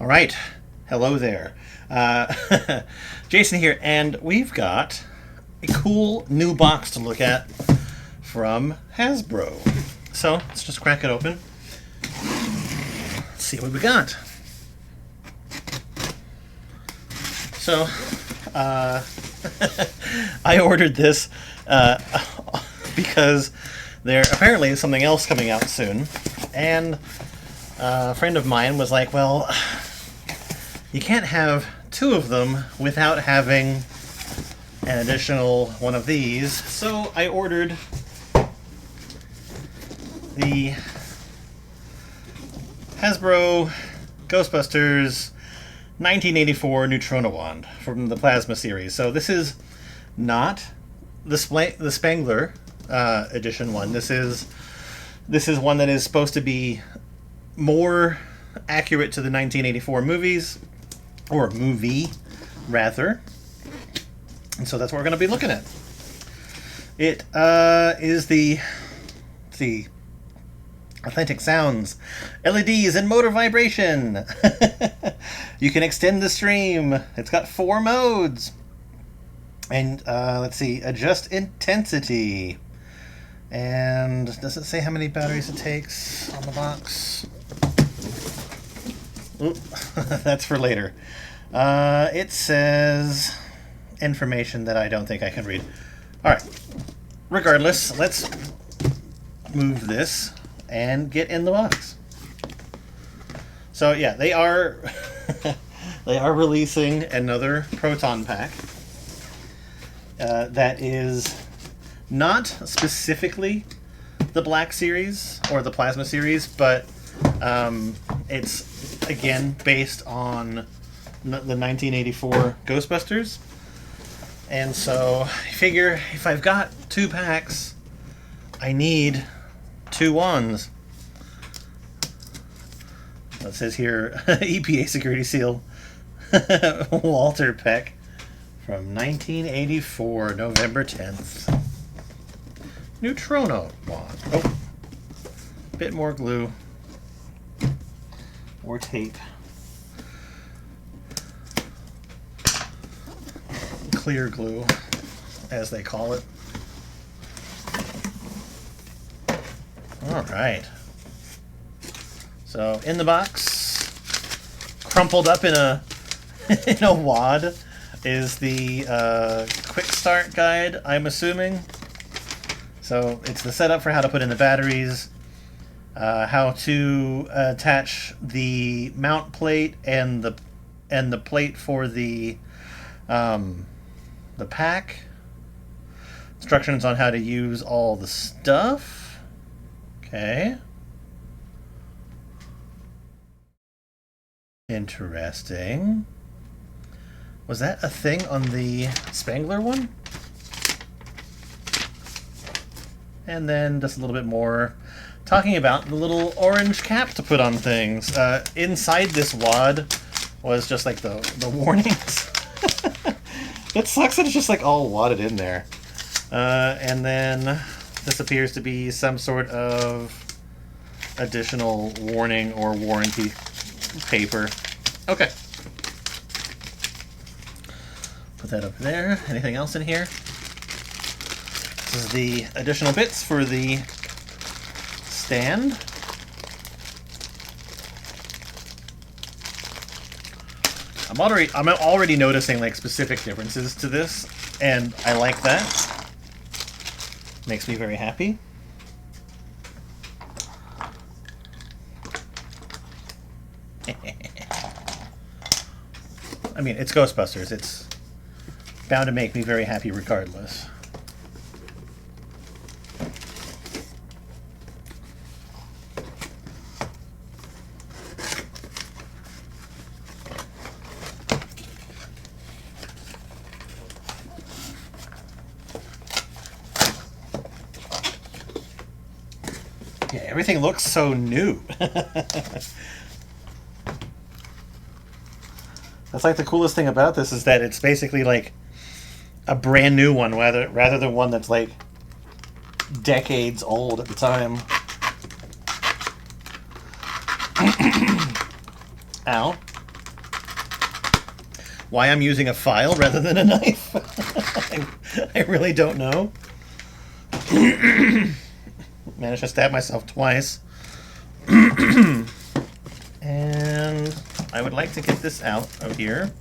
All right. Hello there. Jason here, and we've got a cool new box to look at from Hasbro. So let's just crack it open. Let's see what we got. So, I ordered this because there apparently is something else coming out soon, and a friend of mine was like, well, you can't have two of them without having an additional one of these. So I ordered the Hasbro Ghostbusters 1984 Neutrona wand from the Plasma series. So this is not the Spangler edition one. This is one that is supposed to be more accurate to the 1984 movies, or movie rather. And so that's what we're going to be looking at. It is the Authentic Sounds, LEDs, and motor vibration. You can extend the stream. It's got 4 modes. And let's see, adjust intensity. And does it say how many batteries it takes on the box? Oop, that's for later. It says information that I don't think I can read. Alright, regardless, let's move this and get in the box. So yeah, they are they are releasing another proton pack that is not specifically the Black series or the Plasma series, but it's again based on the 1984 Ghostbusters. And so I figure if I've got 2 packs, I need 2 wands. It says here, EPA security seal, Walter Peck, from 1984, November 10th. Neutrona wand. Oh, bit more glue or tape. Clear glue, as they call it. All right. So in the box, crumpled up in a in a wad, is the quick start guide, I'm assuming. So it's the setup for how to put in the batteries, how to attach the mount plate and the plate for the pack, instructions on how to use all the stuff. Okay. Interesting. Was that a thing on the Spangler one? And then just a little bit more talking about the little orange cap to put on things. Inside this wad was just like the warnings. It sucks that it's just like all wadded in there. And then this appears to be some sort of additional warning or warranty paper. Okay. Put that up there. Anything else in here? This is the additional bits for the stand. I'm already noticing like specific differences to this, and I like that. Makes me very happy. I mean, it's Ghostbusters. It's bound to make me very happy regardless. Yeah, everything looks so new. That's like the coolest thing about this, is that it's basically like a brand new one, rather than one that's like decades old at the time. Ow. Why I'm using a file rather than a knife, I really don't know. Managed to stab myself twice. And I would like to get this out of here.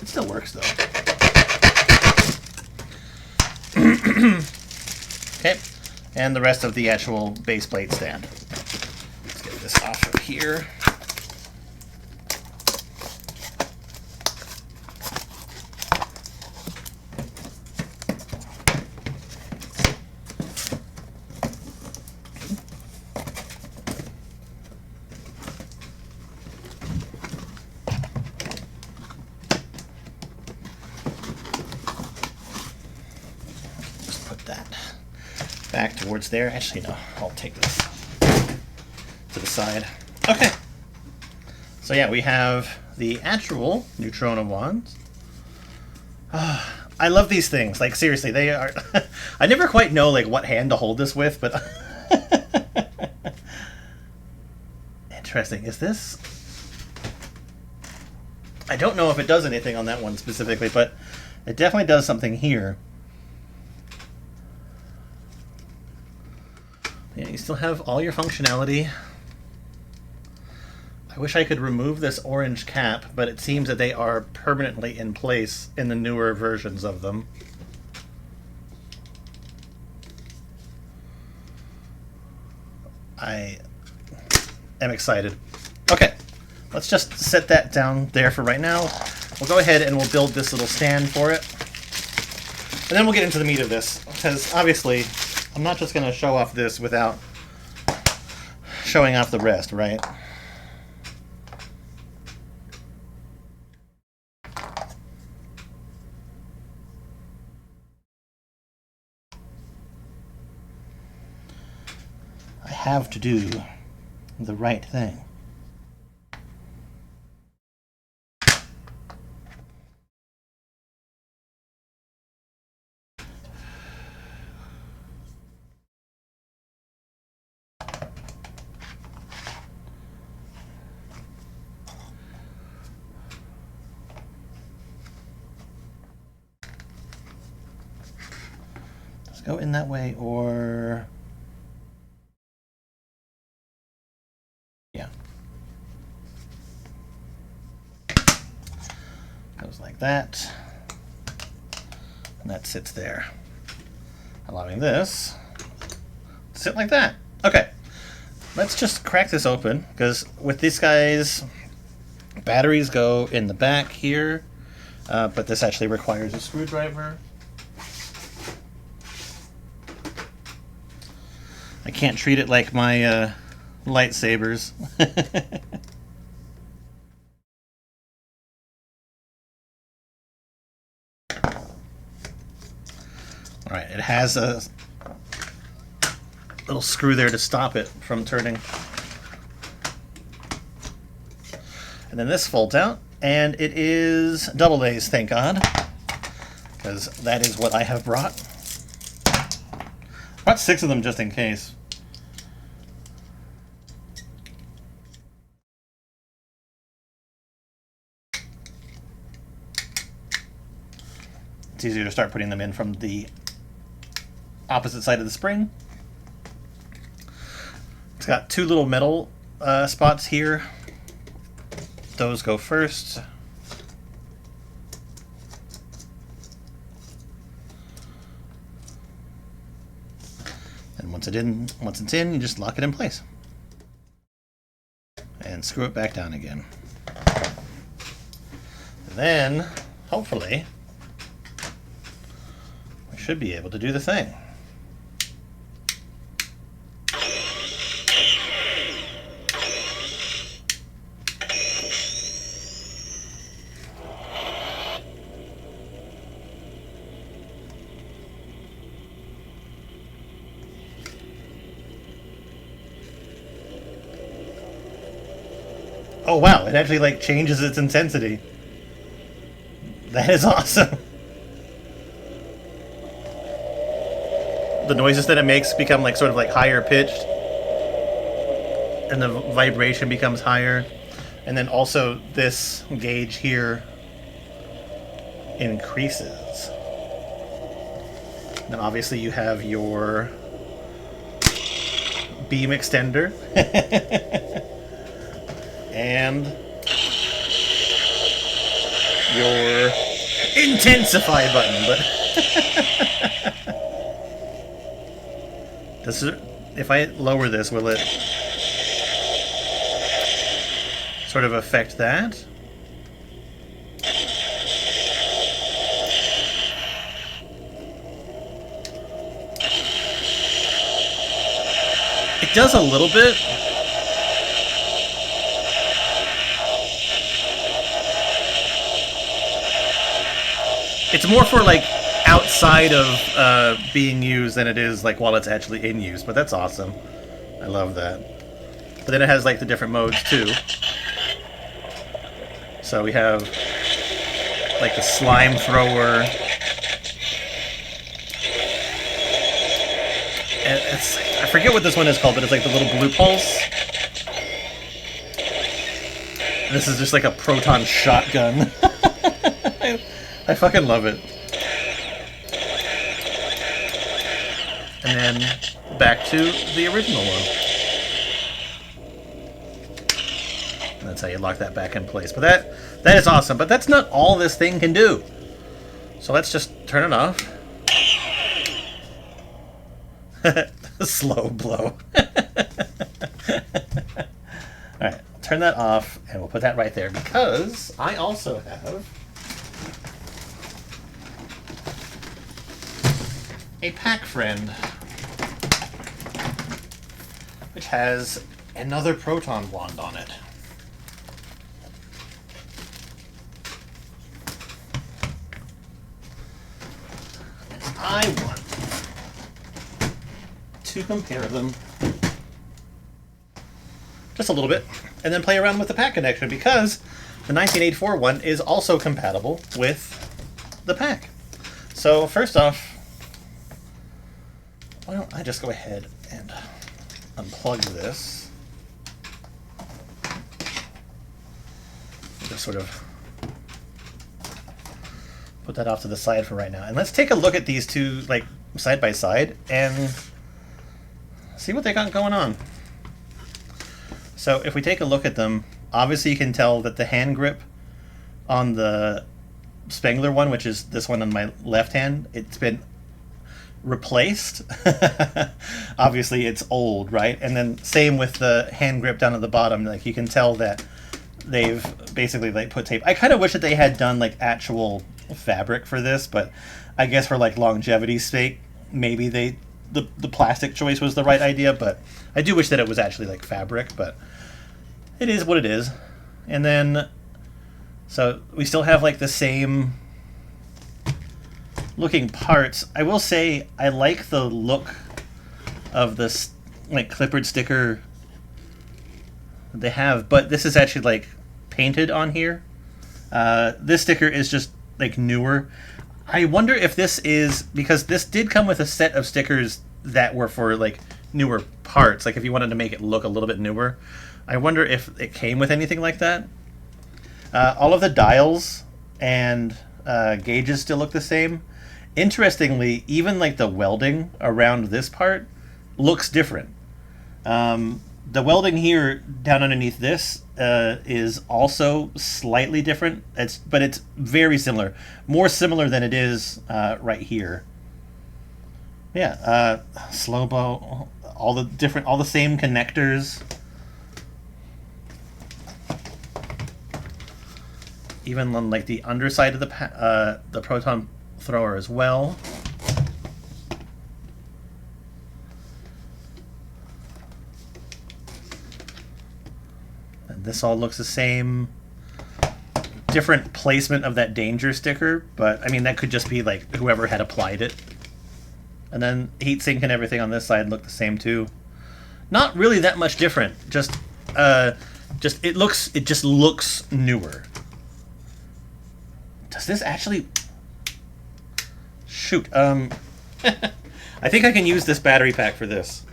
It still works though. Okay, and the rest of the actual base plate stand. Let's get this off of here. That back towards there. Actually, no, I'll take this to the side. Okay. So yeah, we have the actual Neutrona wands. I love these things. Like, seriously, they are... I never quite know, like, what hand to hold this with, but... Interesting. Is this... I don't know if it does anything on that one specifically, but it definitely does something here. Yeah, you still have all your functionality. I wish I could remove this orange cap, but it seems that they are permanently in place in the newer versions of them. I am excited. Okay, let's just set that down there for right now. We'll go ahead and we'll build this little stand for it. And then we'll get into the meat of this, because obviously I'm not just going to show off this without showing off the rest, right? I have to do the right thing. Go in that way, or... yeah. Goes like that. And that sits there. Allowing this to sit like that. Okay. Let's just crack this open, because with these guys, batteries go in the back here, but this actually requires a screwdriver. I can't treat it like my lightsabers. Alright, it has a little screw there to stop it from turning. And then this folds out, and it is double A's, thank God, because that is what I have brought. Brought 6 of them just in case. It's easier to start putting them in from the opposite side of the spring. It's got 2 little metal spots here. Those go first. And once it's in, you just lock it in place. And screw it back down again. And then, hopefully, we should be able to do the thing. Oh wow, it actually like changes its intensity. That is awesome. The noises that it makes become like sort of like higher pitched, and the vibration becomes higher. And then also this gauge here increases. And then obviously you have your beam extender and your intensify button. But does it, if I lower this, will it sort of affect that? It does a little bit. It's more for like outside of being used than it is like while it's actually in use, but that's awesome. I love that. But then it has like the different modes too. So we have like the slime thrower. And it's, I forget what this one is called, but it's like the little blue pulse. And this is just like a proton shotgun. I fucking love it. And then back to the original one. And that's how you lock that back in place. But that is awesome. But that's not all this thing can do. So let's just turn it off. Slow blow. Alright, turn that off, and we'll put that right there, because I also have a pack friend, which has another proton wand on it. I want to compare them just a little bit and then play around with the pack connection, because the 1984 one is also compatible with the pack. So first off, why don't I just go ahead and unplug this. Just sort of put that off to the side for right now. And let's take a look at these two like side by side and see what they got going on. So if we take a look at them, obviously you can tell that the hand grip on the Spengler one, which is this one on my left hand, it's been replaced. Obviously it's old, right? And then same with the hand grip down at the bottom. Like you can tell that they've basically like put tape. I kind of wish that they had done like actual fabric for this, but I guess for like longevity's sake, maybe the plastic choice was the right idea. But I do wish that it was actually like fabric, but it is what it is. And then so we still have like the same looking parts. I will say I like the look of this like clippered sticker that they have, but this is actually like painted on here. This sticker is just like newer. I wonder if this is because this did come with a set of stickers that were for like newer parts, like if you wanted to make it look a little bit newer. I wonder if it came with anything like that. All of the dials and gauges still look the same. Interestingly, even like the welding around this part looks different. The welding here down underneath this is also slightly different. But it's very similar, more similar than it is right here. Yeah, slow blow, all the same connectors. Even on like the underside of the proton thrower as well. And this all looks the same. Different placement of that danger sticker, but I mean that could just be like whoever had applied it. And then heatsink and everything on this side look the same too. Not really that much different. Just It just looks newer. Does this actually... Shoot. I think I can use this battery pack for this.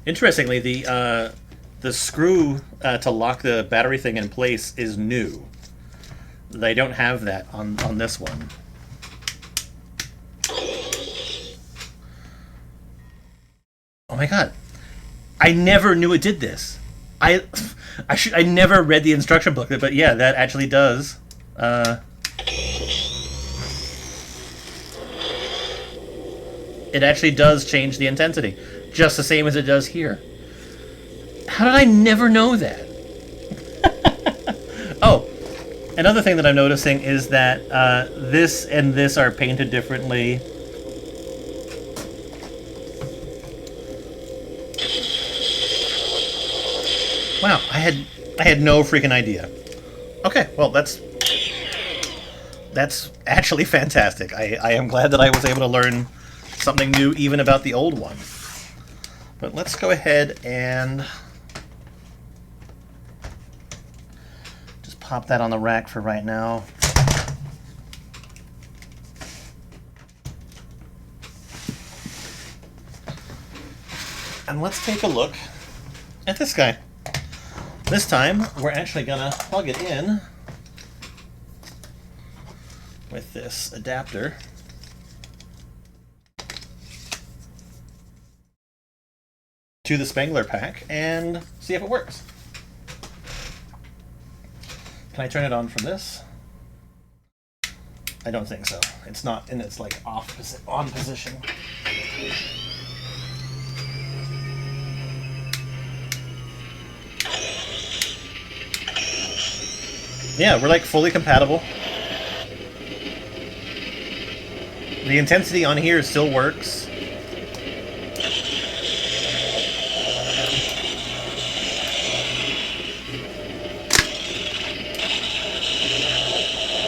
Interestingly, the screw to lock the battery thing in place is new. They don't have that on this one. Oh my god. I never knew it did this. I never read the instruction booklet, but yeah, that actually does. It actually does change the intensity, just the same as it does here. How did I never know that? Oh, another thing that I'm noticing is that this and this are painted differently. Wow, I had no freaking idea. Okay, well that's actually fantastic. I am glad that I was able to learn something new even about the old one. But let's go ahead and just pop that on the rack for right now. And let's take a look at this guy. This time, we're actually gonna plug it in with this adapter. To the Spengler pack and see if it works. Can I turn it on from this? I don't think so. It's not in its like on position. Yeah, we're like fully compatible. The intensity on here still works.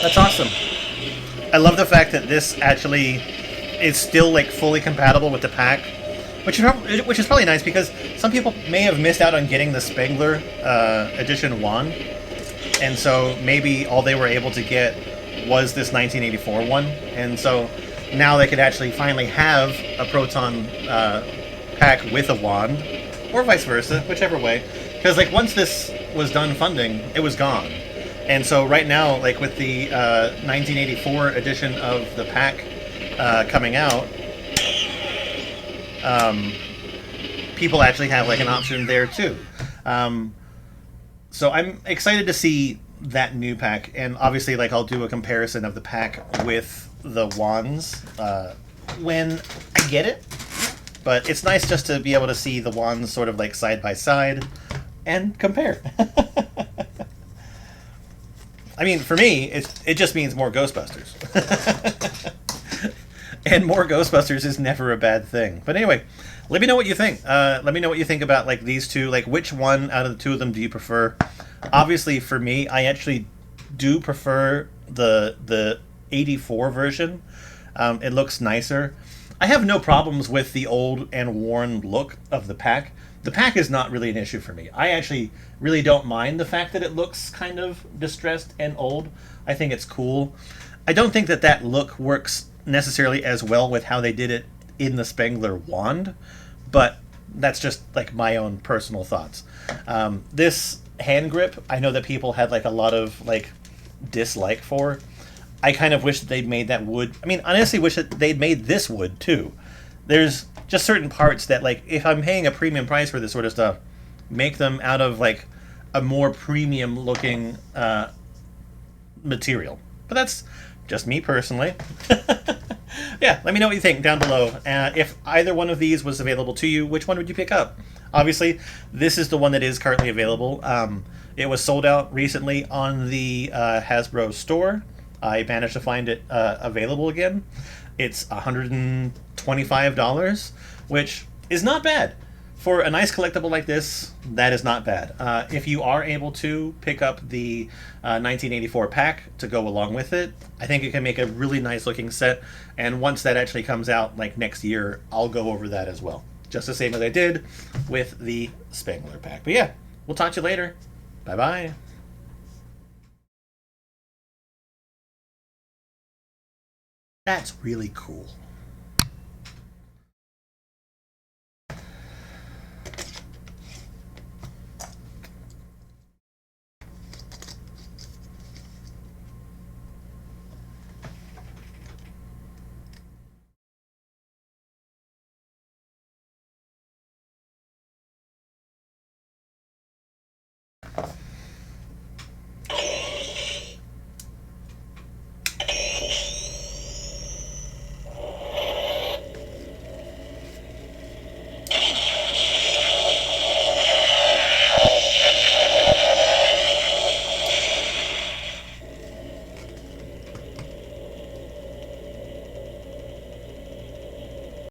That's awesome. I love the fact that this actually is still like fully compatible with the pack, which is probably nice because some people may have missed out on getting the Spengler edition wand, and so maybe all they were able to get was this 1984 one, and so now they could actually finally have a Proton pack with a wand, or vice versa, whichever way. Because like once this was done funding, it was gone. And so right now, like with the 1984 edition of the pack coming out, people actually have like an option there too. So I'm excited to see that new pack, and obviously like I'll do a comparison of the pack with the wands when I get it. But it's nice just to be able to see the wands sort of like side by side and compare. I mean, for me, it just means more Ghostbusters. And more Ghostbusters is never a bad thing. But anyway, let me know what you think. Let me know what you think about like these two. Like, which one out of the two of them do you prefer? Obviously, for me, I actually do prefer the 84 version. It looks nicer. I have no problems with the old and worn look of the pack. The pack is not really an issue for me. I actually really don't mind the fact that it looks kind of distressed and old. I think it's cool. I don't think that that look works necessarily as well with how they did it in the Spengler wand, but that's just like my own personal thoughts. This hand grip, I know that people had like a lot of like dislike for. I kind of wish that they'd made that wood. I mean, honestly, wish that they'd made this wood too. There's just certain parts that, like, if I'm paying a premium price for this sort of stuff, make them out of like a more premium looking material. But that's just me personally. Yeah, let me know what you think down below. If either one of these was available to you, which one would you pick up? Obviously, this is the one that is currently available. It was sold out recently on the Hasbro store. I managed to find it available again. It's $125, which is not bad. for a nice collectible like this, that is not bad. If you are able to pick up the 1984 pack to go along with it, I think it can make a really nice looking set. And once that actually comes out, like next year, I'll go over that as well. Just the same as I did with the Spangler pack. But yeah, we'll talk to you later. Bye-bye. That's really cool.